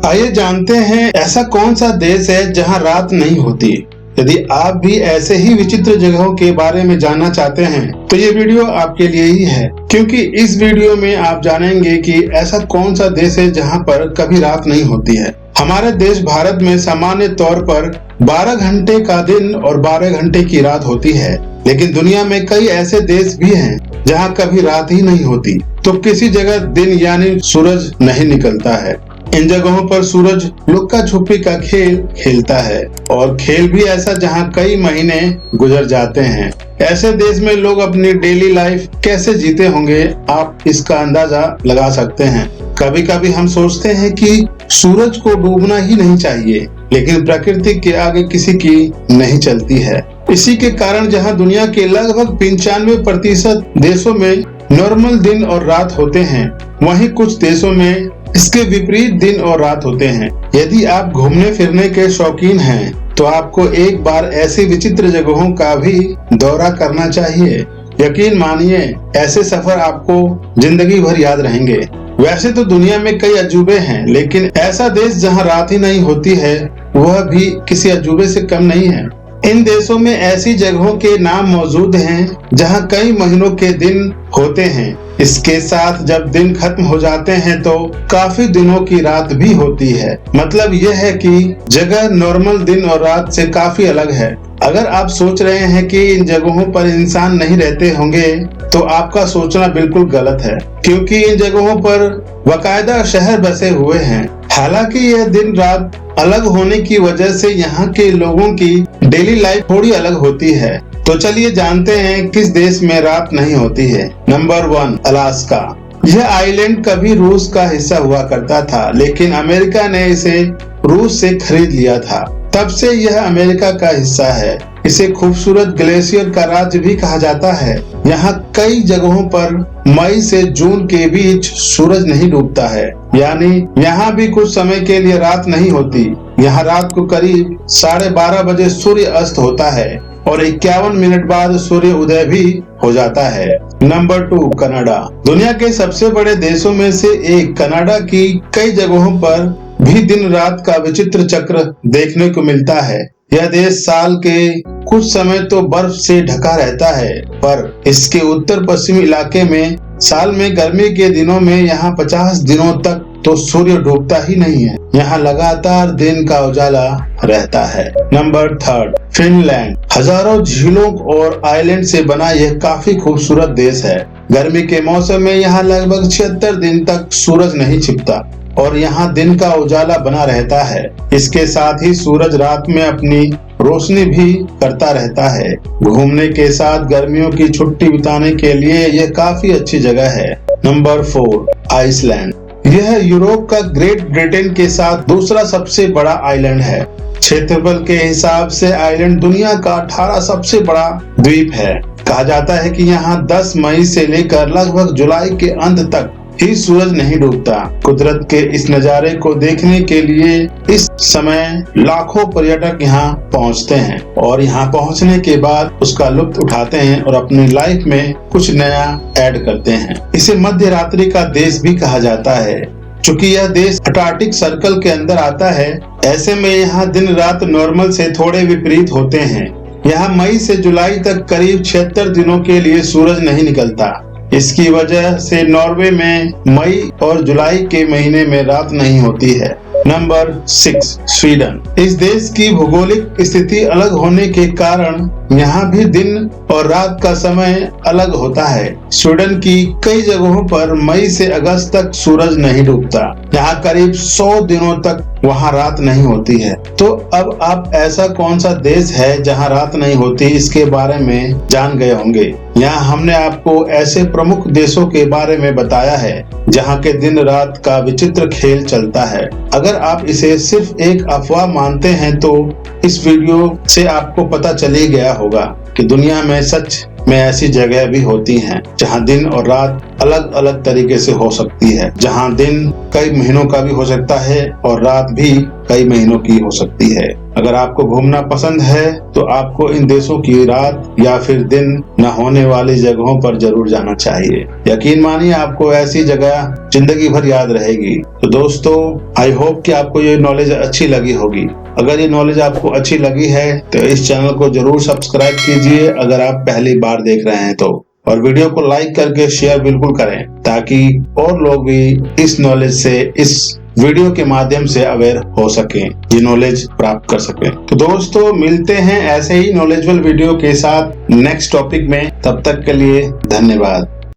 आइए जानते हैं ऐसा कौन सा देश है जहां रात नहीं होती। यदि आप भी ऐसे ही विचित्र जगहों के बारे में जानना चाहते हैं तो ये वीडियो आपके लिए ही है, क्योंकि इस वीडियो में आप जानेंगे कि ऐसा कौन सा देश है जहां पर कभी रात नहीं होती है। हमारे देश भारत में सामान्य तौर पर 12 घंटे का दिन और 12 घंटे की रात होती है, लेकिन दुनिया में कई ऐसे देश भी हैं जहां कभी रात ही नहीं होती, तो किसी जगह दिन यानी सूरज नहीं निकलता है। इन जगहों पर सूरज लुक्का छुपी का खेल खेलता है, और खेल भी ऐसा जहां कई महीने गुजर जाते हैं। ऐसे देश में लोग अपनी डेली लाइफ कैसे जीते होंगे, आप इसका अंदाजा लगा सकते हैं। कभी कभी हम सोचते हैं कि सूरज को डूबना ही नहीं चाहिए, लेकिन प्रकृति के आगे किसी की नहीं चलती है। इसी के कारण जहां दुनिया के लगभग 95% देशों में नॉर्मल दिन और रात होते हैं, वहीं कुछ देशों में इसके विपरीत दिन और रात होते हैं। यदि आप घूमने फिरने के शौकीन हैं तो आपको एक बार ऐसी विचित्र जगहों का भी दौरा करना चाहिए। यकीन मानिए, ऐसे सफर आपको जिंदगी भर याद रहेंगे। वैसे तो दुनिया में कई अजूबे हैं, लेकिन ऐसा देश जहां रात ही नहीं होती है वह भी किसी अजूबे से कम नहीं है। इन देशों में ऐसी जगहों के नाम मौजूद हैं जहां कई महीनों के दिन होते हैं। इसके साथ जब दिन खत्म हो जाते हैं तो काफी दिनों की रात भी होती है। मतलब यह है कि जगह नॉर्मल दिन और रात से काफी अलग है। अगर आप सोच रहे हैं कि इन जगहों पर इंसान नहीं रहते होंगे तो आपका सोचना बिल्कुल गलत है, क्योंकि इन जगहों पर बाकायदा शहर बसे हुए हैं। हालांकि यह दिन रात अलग होने की वजह से यहाँ के लोगों की डेली लाइफ थोड़ी अलग होती है। तो चलिए जानते हैं किस देश में रात नहीं होती है। Number 1, Alaska. यह आइलैंड कभी रूस का हिस्सा हुआ करता था, लेकिन अमेरिका ने इसे रूस से खरीद लिया था। तब से यह अमेरिका का हिस्सा है। इसे खूबसूरत ग्लेशियर का राज्य भी कहा जाता है। यहाँ कई जगहों पर मई से जून के बीच सूरज नहीं डूबता है, यानी यहाँ भी कुछ समय के लिए रात नहीं होती। यहाँ रात को करीब 12:30 बजे सूर्य अस्त होता है और 51 मिनट बाद सूर्य उदय भी हो जाता है। Number 2, Canada. दुनिया के सबसे बड़े देशों में से एक कनाडा की कई जगहों पर भी दिन रात का विचित्र चक्र देखने को मिलता है। यह देश साल के कुछ समय तो बर्फ से ढका रहता है, पर इसके उत्तर पश्चिमी इलाके में साल में गर्मी के दिनों में यहाँ 50 दिनों तक तो सूर्य डूबता ही नहीं है। यहाँ लगातार दिन का उजाला रहता है। Number 3, Finland. हजारों झीलों और आइलैंड से बना यह काफी खूबसूरत देश है। गर्मी के मौसम में यहाँ लगभग 76 दिन तक सूरज नहीं छिपता और यहाँ दिन का उजाला बना रहता है। इसके साथ ही सूरज रात में अपनी रोशनी भी करता रहता है। घूमने के साथ गर्मियों की छुट्टी बिताने के लिए यह काफी अच्छी जगह है। Number 4, Iceland. यह यूरोप का ग्रेट ब्रिटेन के साथ दूसरा सबसे बड़ा आइलैंड है। क्षेत्रफल के हिसाब से आइलैंड दुनिया का 18 सबसे बड़ा द्वीप है। कहा जाता है कि यहाँ 10 मई से लेकर लगभग जुलाई के अंत तक ही सूरज नहीं डूबता। कुदरत के इस नजारे को देखने के लिए इस समय लाखों पर्यटक यहाँ पहुँचते हैं और यहाँ पहुँचने के बाद उसका लुत्फ उठाते हैं और अपनी लाइफ में कुछ नया ऐड करते हैं। इसे मध्य रात्रि का देश भी कहा जाता है, चूँकि यह देश अंटार्कटिक सर्कल के अंदर आता है। ऐसे में यहाँ दिन रात नॉर्मल से थोड़े विपरीत होते हैं। यहाँ मई से जुलाई तक करीब 76 दिनों के लिए सूरज नहीं निकलता। इसकी वजह से नॉर्वे में मई और जुलाई के महीने में रात नहीं होती है। Number 6, Sweden. इस देश की भौगोलिक स्थिति अलग होने के कारण यहाँ भी दिन और रात का समय अलग होता है। स्वीडन की कई जगहों पर मई से अगस्त तक सूरज नहीं डूबता। यहाँ करीब 100 दिनों तक वहाँ रात नहीं होती है। तो अब आप ऐसा कौन सा देश है जहाँ रात नहीं होती, इसके बारे में जान गए होंगे। यहाँ हमने आपको ऐसे प्रमुख देशों के बारे में बताया है जहाँ के दिन रात का विचित्र खेल चलता है। अगर आप इसे सिर्फ एक अफवाह मानते हैं तो इस वीडियो से आपको पता चल ही गया होगा कि दुनिया में सच में ऐसी जगह भी होती हैं जहां दिन और रात अलग अलग तरीके से हो सकती है, जहां दिन कई महीनों का भी हो सकता है और रात भी कई महीनों की हो सकती है। अगर आपको घूमना पसंद है तो आपको इन देशों की रात या फिर दिन न होने वाली जगहों पर जरूर जाना चाहिए। यकीन मानिए आपको ऐसी जगह जिंदगी भर याद रहेगी। तो दोस्तों, आई होप कि आपको ये नॉलेज अच्छी लगी होगी। अगर ये नॉलेज आपको अच्छी लगी है तो इस चैनल को जरूर सब्सक्राइब कीजिए अगर आप पहली बार देख रहे हैं तो, और वीडियो को लाइक करके शेयर बिल्कुल करें ताकि और लोग भी इस नॉलेज से, इस वीडियो के माध्यम से अवेयर हो सकें, ये नॉलेज प्राप्त कर सकें। तो दोस्तों, मिलते हैं ऐसे ही नॉलेजेबल वीडियो के साथ नेक्स्ट टॉपिक में। तब तक के लिए धन्यवाद।